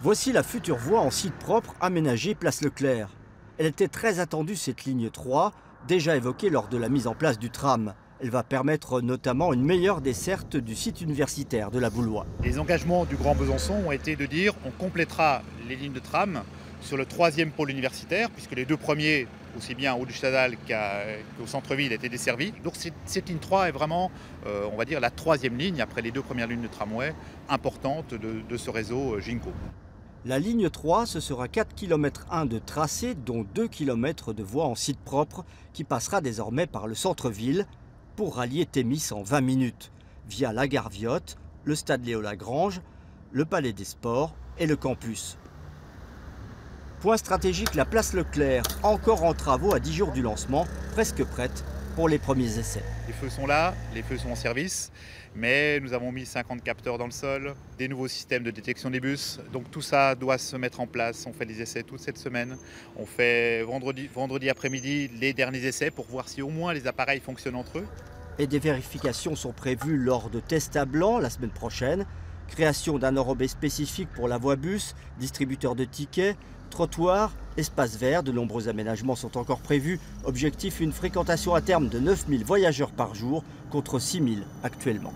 Voici la future voie en site propre aménagée place Leclerc. Elle était très attendue, cette ligne 3, déjà évoquée lors de la mise en place du tram. Elle va permettre notamment une meilleure desserte du site universitaire de la Boulois. Les engagements du Grand Besançon ont été de dire on complétera les lignes de tram sur le 3e pôle universitaire, puisque les 2 premiers, aussi bien au Stadal qu'au centre-ville, étaient desservis. Donc cette ligne 3 est vraiment, on va dire, la 3e ligne, après les 2 premières lignes de tramway, importante de ce réseau Ginko. La ligne 3, ce sera 4 km 1 de tracé, dont 2 km de voie en site propre, qui passera désormais par le centre-ville pour rallier Thémis en 20 minutes, via la gare Viotte, le stade Léo-Lagrange, le palais des sports et le campus. Point stratégique, la place Leclerc, encore en travaux à 10 jours du lancement, presque prête pour les premiers essais. Les feux sont là, les feux sont en service, mais nous avons mis 50 capteurs dans le sol, des nouveaux systèmes de détection des bus, donc tout ça doit se mettre en place. On fait les essais toute cette semaine, on fait vendredi après-midi les derniers essais pour voir si au moins les appareils fonctionnent entre eux. Et des vérifications sont prévues lors de tests à blanc la semaine prochaine. Création d'un enrobé spécifique pour la voie bus, distributeur de tickets, trottoirs, espaces verts, de nombreux aménagements sont encore prévus. Objectif, une fréquentation à terme de 9000 voyageurs par jour contre 6000 actuellement.